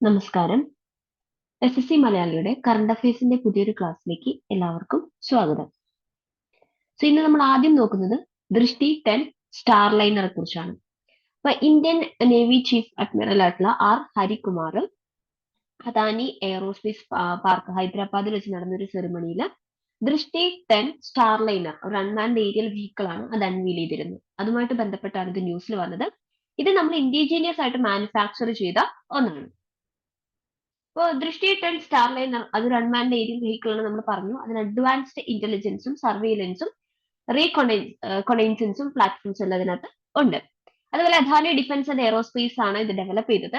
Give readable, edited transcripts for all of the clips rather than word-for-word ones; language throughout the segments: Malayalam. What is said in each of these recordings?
നമസ്കാരം. SSC മലയാളിയുടെ കറണ്ട് അഫയേഴ്സിന്റെ പുതിയൊരു ക്ലാസ്സിലേക്ക് എല്ലാവർക്കും സ്വാഗതം. ഇന്ന് നമ്മൾ ആദ്യം നോക്കുന്നത് ദൃഷ്ടി 10 സ്റ്റാർലൈനറെ കുറിച്ചാണ്. ഇന്ത്യൻ നേവി ചീഫ് അഡ്മിറൽ ആയിട്ടുള്ള R Harikumar Adani aerospace park ഹൈദരാബാദിൽ വെച്ച് നടന്ന ഒരു സെറിമണിയിൽ ദൃഷ്ടി 10 സ്റ്റാർലൈനർ ഒരു അൺമാൻഡ് ഏരിയൽ വെഹിക്കിൾ ആണ് അത് അൺവീൽ ചെയ്തിരുന്നത്. അതുമായിട്ട് ബന്ധപ്പെട്ടാണ് ഇത് ന്യൂസിൽ വന്നത്. ഇത് നമ്മൾ ഇൻഡിജീനിയസ് ആയിട്ട് മാനുഫാക്ചർ ചെയ്ത ഒന്നാണ്. ദൃഷ്ടി 10 സ്റ്റാർലൈനർ അതൊരു അൺമാൻഡ് ഏരിയൽ വെഹിക്കിൾ ആണ് നമ്മൾ പറഞ്ഞു. അതിന് അഡ്വാൻസ്ഡ് ഇന്റലിജൻസും സർവൈലൻസും റീകൊണൈസൻസും പ്ലാറ്റ്ഫോംസും എല്ലാം അതിനകത്ത് ഉണ്ട്. അതുപോലെ അദാനി ഡിഫൻസ് ആൻഡ് എയറോസ്പേസ് ആണ് ഇത് ഡെവലപ്പ് ചെയ്തത്.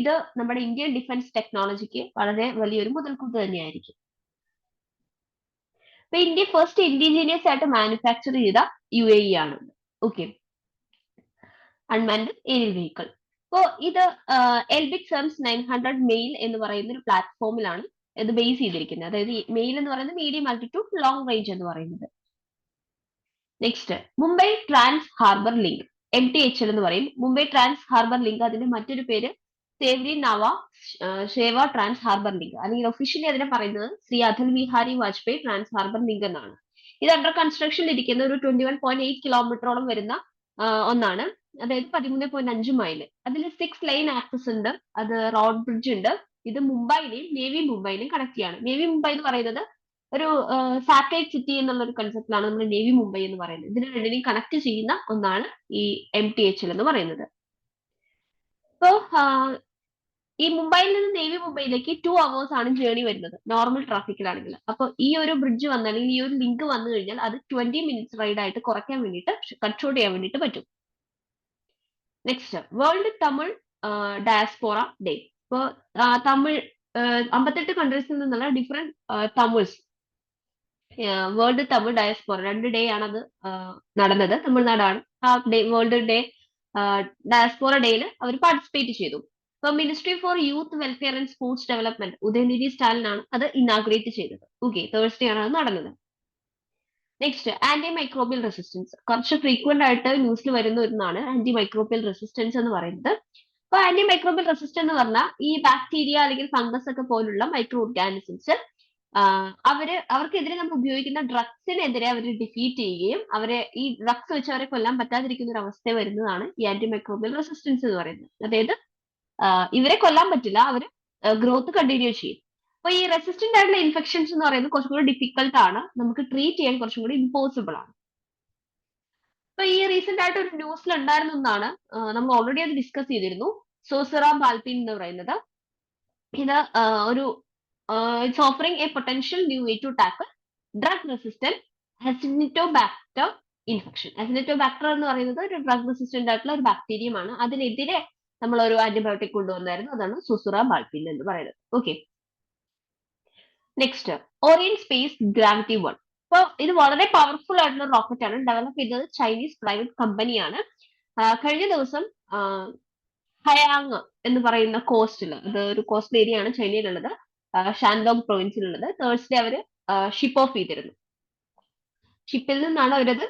ഇത് നമ്മുടെ ഇന്ത്യൻ ഡിഫൻസ് ടെക്നോളജിക്ക് വളരെ വലിയൊരു മുതൽക്കൂട്ട് തന്നെയായിരിക്കും. ഇന്ത്യ ഫസ്റ്റ് ഇൻഡിജീനിയസ് ആയിട്ട് മാനുഫാക്ചർ ചെയ്ത UAE ആണ്. Okay, unmanned aerial vehicle. ഇത് എൽബിക് സെർംസ് 900 മെയിൽ എന്ന് പറയുന്ന ഒരു പ്ലാറ്റ്ഫോമിലാണ് ഇത് ബേസ് ചെയ്തിരിക്കുന്നത്. അതായത് മെയിൽ എന്ന് പറയുന്നത് മീഡിയം ആൾട്ടിറ്റ്യൂഡ് ലോങ് റേഞ്ച് എന്ന് പറയുന്നത്. Next, Mumbai trans harbour link MTHL എന്ന് പറയും. മുംബൈ ട്രാൻസ് ഹാർബർ ലിങ്ക് അതിന്റെ മറ്റൊരു പേര് Sewri Nhava Sheva trans harbour link, അല്ലെങ്കിൽ ഒഫീഷ്യലി അതിനെ പറയുന്നത് Shri Atal Bihari Vajpayee trans harbour link എന്നാണ്. ഇത് അണ്ടർ കൺസ്ട്രക്ഷനിൽ ഇരിക്കുന്ന ഒരു 21.8 കിലോമീറ്ററോളം വരുന്ന ഒന്നാണ്. അതായത് 13.5 മൈല്. അതിൽ 6 ലൈൻ ആക്സസ് ഉണ്ട്. അത് റോഡ് ബ്രിഡ്ജ് ഉണ്ട്. ഇത് മുംബൈയിലെയും നേവി മുംബൈയിലെയും കണക്ട് ചെയ്യാണ്. നേവി മുംബൈ എന്ന് പറയുന്നത് ഒരു സാറ്റലൈറ്റ് സിറ്റി എന്നുള്ള ഒരു കൺസെപ്റ്റിലാണ് നമ്മൾ നേവി മുംബൈ എന്ന് പറയുന്നത്. ഇതിനെ രണ്ടിനെയും കണക്ട് ചെയ്യുന്ന ഒന്നാണ് ഈ MTHL എന്ന് പറയുന്നത്. ഈ മുംബൈയിൽ നിന്ന് നേവി മുംബൈയിലേക്ക് 2 hours ആണ് ജേർണി വരുന്നത് നോർമൽ ട്രാഫിക്കിലാണെങ്കിൽ. അപ്പൊ ഈ ഒരു ബ്രിഡ്ജ് വന്ന് അല്ലെങ്കിൽ ഈ ഒരു ലിങ്ക് വന്നു കഴിഞ്ഞാൽ അത് 20 minutes റൈഡ് ആയിട്ട് കുറയ്ക്കാൻ വേണ്ടിയിട്ട് കൺട്രോൾ ചെയ്യാൻ വേണ്ടിയിട്ട് പറ്റും. Next, world Tamil diaspora day. Tamil 58 കൺട്രീസിൽ നിന്നുള്ള different Tamils world Tamil diaspora 2 day ആണ് അത് നടന്നത്. തമിഴ്നാടാണ് ആ ഡേ വേൾഡ് ഡേ ഡയസ്പോറ ഡേയിൽ അവർ പാർട്ടിസിപ്പേറ്റ് ചെയ്തു. Ministry for youth welfare and sports development Udhayanidhi Stalin ആണ് അത് ഇനാഗ്രേറ്റ് ചെയ്തത്. ഓക്കെ, തേഴ്സ്ഡേ ആണ് അത് നടന്നത്. Next, antimicrobial resistance. കുറച്ച് ഫ്രീക്വന്റ് ആയിട്ട് ന്യൂസിൽ വരുന്ന ഒന്നാണ് ആന്റി മൈക്രോബിയൽ റെസിസ്റ്റൻസ് എന്ന് പറയുന്നത്. ആന്റി മൈക്രോബിയൽ റെസിസ്റ്റൻസ് എന്ന് പറഞ്ഞാൽ ഈ ബാക്ടീരിയ അല്ലെങ്കിൽ ഫംഗസ് ഒക്കെ പോലുള്ള മൈക്രോ ഓർഗാനിസംസ് അവർക്കെതിരെ നമ്മൾ ഉപയോഗിക്കുന്ന ഡ്രഗ്സിനെതിരെ അവർ ഡിഫീറ്റ് ചെയ്യുകയും ഈ ഡ്രഗ്സ് വെച്ച് അവരെ കൊല്ലാൻ പറ്റാതിരിക്കുന്ന ഒരു അവസ്ഥ വരുന്നതാണ് ഈ ആന്റി മൈക്രോബിയൽ റെസിസ്റ്റൻസ് എന്ന് പറയുന്നത്. അതായത് ഇവരെ കൊല്ലാൻ പറ്റില്ല, അവര് ഗ്രോത്ത് കണ്ടിന്യൂ ചെയ്യും. ഈ റെസിസ്റ്റന്റ് ആയിട്ടുള്ള ഇൻഫെക്ഷൻസ് എന്ന് പറയുന്നത് കുറച്ചും കൂടി ഡിഫിക്കൽട്ട് ആണ്, നമുക്ക് ട്രീറ്റ് ചെയ്യാൻ കുറച്ചും കൂടി ഇമ്പോസിബിൾ ആണ്. ഈ റീസെന്റ് ആയിട്ട് ഒരു ന്യൂസിൽ ഉണ്ടായിരുന്ന ഒന്നാണ്, നമ്മൾ ഓൾറെഡി അത് ഡിസ്കസ് ചെയ്തിരുന്നു. സോസിറ ബാൽപിൻ എന്ന് പറയുന്നത്. ഇത് ഒരു it's offering a potential new way to tackle drug resistant Acinetobacter infection. Acinetobacter എന്ന് പറയുന്നത് ഒരു ഡ്രഗ് റെസിസ്റ്റന്റ് ആയിട്ടുള്ള ഒരു ബാക്ടീരിയമാണ്. അതിനെതിരെ നമ്മൾ ഒരു ആന്റിബയോട്ടിക് കൊണ്ടുവന്നായിരുന്നു. അതാണ് സുസുറ ബാൽപിൻ എന്ന് പറയുന്നത്. Okay, next, Orion space gravity 1. ഇത് വളരെ പവർഫുൾ ആയിട്ടുള്ള റോക്കറ്റ് ആണ്. ഡെവലപ്പ് ചെയ്തത് ചൈനീസ് പ്രൈവറ്റ് കമ്പനിയാണ്. കഴിഞ്ഞ ദിവസം ഹയാങ് എന്ന് പറയുന്ന കോസ്റ്റിൽ, അത് ഒരു കോസ്റ്റ് ഏരിയ ആണ് ചൈനയിലുള്ളത്, ഷാൻഡോങ് പ്രൊവിൻസിലുള്ളത്. തേഴ്സ്ഡേ അവര് ഷിപ്പ് ഓഫ് ചെയ്തിരുന്നു. ഷിപ്പിൽ നിന്നാണ് അവരത്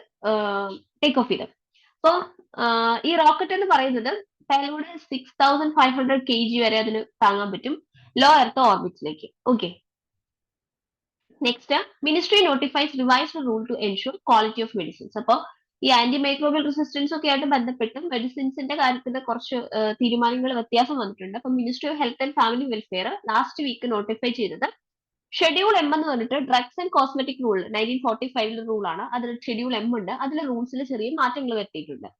ടേക്ക് ഓഫ് ചെയ്തത്. ഈ റോക്കറ്റ് എന്ന് പറയുന്നത് പേലോഡ് 6500 kg വരെ അതിന് താങ്ങാൻ പറ്റും ലോ എർത്ത് ഓർബിറ്റിലേക്ക്. Okay, next, ministry notifies revised rule to ensure quality of medicines. അപ്പോൾ ഈ ആന്റി മൈക്രോബിയൽ റെസിസ്റ്റൻസ് ഒക്കെ ആയിട്ട് ബന്ധപ്പെട്ട് മെഡിസിൻസിന്റെ കാര്യത്തിൽ കുറച്ച് തീരുമാനങ്ങൾ വ്യത്യാസം വന്നിട്ടുണ്ട്. അപ്പൊ ministry of health and family welfare last week notify ചെയ്തത് ഷെഡ്യൂൾ M എന്ന് പറഞ്ഞിട്ട് ഡ്രഗ്സ് ആൻഡ് കോസ്മെറ്റിക് റൂൾ 1945 റൂളാണ്. അതിൽ ഷെഡ്യൂൾ M ഉണ്ട്. അതിലെ റൂൾസിൽ ചെറിയ മാറ്റങ്ങൾ വരുത്തിയിട്ടുണ്ട്.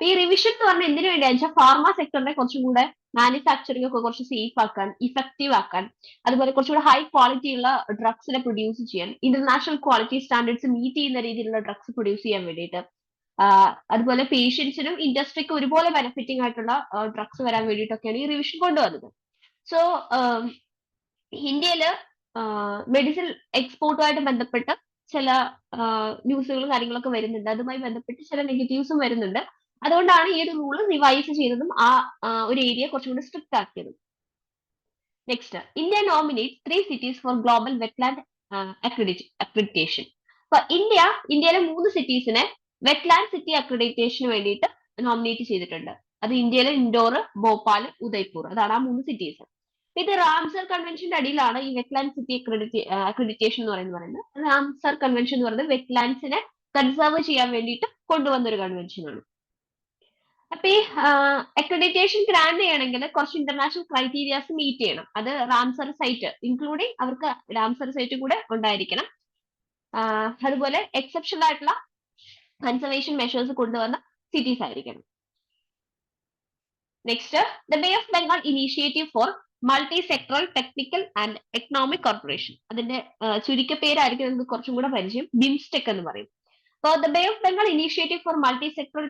ഈ റിവിഷൻ എന്ന് പറഞ്ഞാൽ എന്തിനു വേണ്ടിയാണെന്ന് വെച്ചാൽ ഫാർമ സെക്ടറിനെ കുറച്ചും കൂടെ മാനുഫാക്ചറിംഗ് ഒക്കെ കുറച്ച് സേഫ് ആക്കാൻ, ഇഫക്റ്റീവ് ആക്കാൻ, അതുപോലെ കുറച്ചുകൂടെ ഹൈ ക്വാളിറ്റി ഉള്ള ഡ്രഗ്സിനെ പ്രൊഡ്യൂസ് ചെയ്യാൻ, ഇന്റർനാഷണൽ ക്വാളിറ്റി സ്റ്റാൻഡേർഡ്സ് മീറ്റ് ചെയ്യുന്ന രീതിയിലുള്ള ഡ്രഗ്സ് പ്രൊഡ്യൂസ് ചെയ്യാൻ വേണ്ടിയിട്ട്, അതുപോലെ പേഷ്യൻസിനും ഇൻഡസ്ട്രിക്കും ഒരുപോലെ ബെനിഫിറ്റിംഗ് ആയിട്ടുള്ള ഡ്രഗ്സ് വരാൻ വേണ്ടിയിട്ടൊക്കെയാണ് ഈ റിവിഷൻ കൊണ്ടുവന്നത്. സോ ഇന്ത്യയില് മെഡിസിൻ എക്സ്പോർട്ടുമായിട്ട് ബന്ധപ്പെട്ട് ചില ന്യൂസുകളും കാര്യങ്ങളൊക്കെ വരുന്നുണ്ട്. അതുമായി ബന്ധപ്പെട്ട് ചില നെഗറ്റീവ്സും വരുന്നുണ്ട്. അതുകൊണ്ടാണ് ഈ ഒരു റൂള് റിവൈസ് ചെയ്തതും ഒരു ഏരിയ കുറച്ചും കൂടി സ്ട്രിക്റ്റ് ആക്കിയതും. Next, India nominate 3 cities for global wetland accreditation. ഇന്ത്യയിലെ 3 സിറ്റീസിനെ വെറ്റ്ലാൻഡ് സിറ്റി അക്രഡിറ്റേഷന് വേണ്ടിയിട്ട് നോമിനേറ്റ് ചെയ്തിട്ടുണ്ട്. അത് ഇന്ത്യയിലെ ഇൻഡോർ, ഭോപ്പാൽ, ഉദയ്പൂർ, അതാണ് ആ 3 സിറ്റീസ്. ഇത് റാംസർ കൺവെൻഷന്റെ അടിയിലാണ് ഈ വെറ്റ്ലാൻഡ് സിറ്റി അക്രഡിറ്റേഷൻ എന്ന് പറയുന്നത്. റാംസർ കൺവെൻഷൻ എന്ന് പറയുന്നത് വെറ്റ്ലാൻഡ്സിനെ കൺസേർവ് ചെയ്യാൻ വേണ്ടിയിട്ട് കൊണ്ടുവന്ന ഒരു കൺവെൻഷൻ ആണ്. അപ്പൊ ഈ അക്രഡിറ്റേഷൻ ഗ്രാന്റ് ചെയ്യണമെങ്കിൽ കുറച്ച് ഇന്റർനാഷണൽ ക്രൈറ്റീരിയാസ് മീറ്റ് ചെയ്യണം. അത് റാംസർ സൈറ്റ് ഇൻക്ലൂഡിങ് അവർക്ക് റാംസർ സൈറ്റ് കൂടെ ഉണ്ടായിരിക്കണം. അതുപോലെ എക്സെപ്ഷണൽ ആയിട്ടുള്ള കൺസർവേഷൻ മെഷേഴ്സ് കൊണ്ടുവന്ന സിറ്റീസ് ആയിരിക്കണം. Next, the bay of Bengal initiative for multi sectoral technical and economic corporation. അതിന്റെ ചുരുക്കപ്പേരായിരിക്കും നമുക്ക് കുറച്ചും കൂടെ പരിചയം, ബിംസ്റ്റെക് എന്ന് പറയും. അപ്പോൾ the bay of Bengal initiative for multi sectoral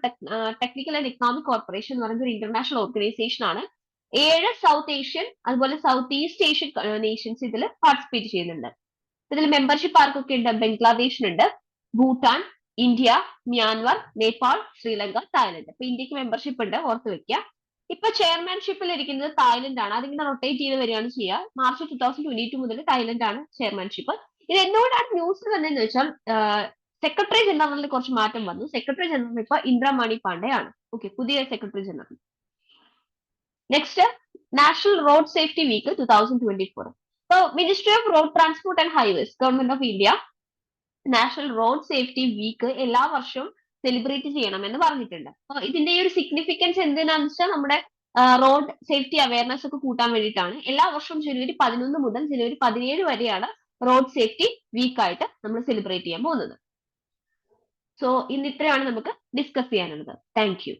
technical and economic cooperation എന്ന് പറയുന്ന ഒരു ഇന്റർനാഷണൽ ഓർഗനൈസേഷൻ ആണ്. 7 സൗത്ത് ഏഷ്യൻ അതുപോലെ സൗത്ത് ഈസ്റ്റ് ഏഷ്യൻ നേഷൻസ് ഇതിൽ പാർട്ടിസിപ്പേറ്റ് ചെയ്യുന്നുണ്ട്. ഇതിൽ മെമ്പർഷിപ്പ് ആർക്കൊക്കെ ഉണ്ട്? ബംഗ്ലാദേശിനുണ്ട്, Bhutan, India, Myanmar, Nepal, Sri Lanka, Thailand. അപ്പൊ ഇന്ത്യക്ക് മെമ്പർഷിപ്പ് ഉണ്ട്, ഓർത്ത് വെക്കുക. ഇപ്പൊ ചെയർമാൻഷിപ്പിൽ ഇരിക്കുന്നത് തായ്ലൻഡ് ആണ്. അതിങ്ങനെ റൊട്ടേറ്റ് ചെയ്ത് വരികയാണ് ചെയ്യുക. മാർച്ച് 2022 മുതൽ തായ്ലൻഡ് ആണ് ചെയർമാൻഷിപ്പ്. ഇത് എന്തുകൊണ്ടാണ് ന്യൂസിൽ വന്നതെന്ന് വെച്ചാൽ സെക്രട്ടറി ജനറലിൽ കുറച്ച് മാറ്റം വന്നു. സെക്രട്ടറി ജനറൽ ഇപ്പൊ ഇന്ദ്രാമണി പാണ്ഡെ ആണ്. ഓക്കെ, പുതിയ secretary general. Next, national road safety week 2024. So, Ministry of Road Transport and Highways, Government of India, national road safety week എല്ലാ വർഷവും സെലിബ്രേറ്റ് ചെയ്യണമെന്ന് പറഞ്ഞിട്ടുണ്ട്. അപ്പൊ ഇതിന്റെ ഈ ഒരു സിഗ്നിഫിക്കൻസ് എന്തിനാന്ന് വെച്ചാൽ നമ്മുടെ റോഡ് സേഫ്റ്റി അവയർനെസ് ഒക്കെ കൂട്ടാൻ വേണ്ടിയിട്ടാണ്. എല്ലാ വർഷവും ജനുവരി 11 മുതൽ ജനുവരി 17 വരെയാണ് റോഡ് സേഫ്റ്റി വീക്കായിട്ട് നമ്മൾ സെലിബ്രേറ്റ് ചെയ്യാൻ പോകുന്നത്. സോ ഇന്ന് ഇത്രയാണ് നമുക്ക് ഡിസ്കസ് ചെയ്യാനുള്ളത്. Thank you.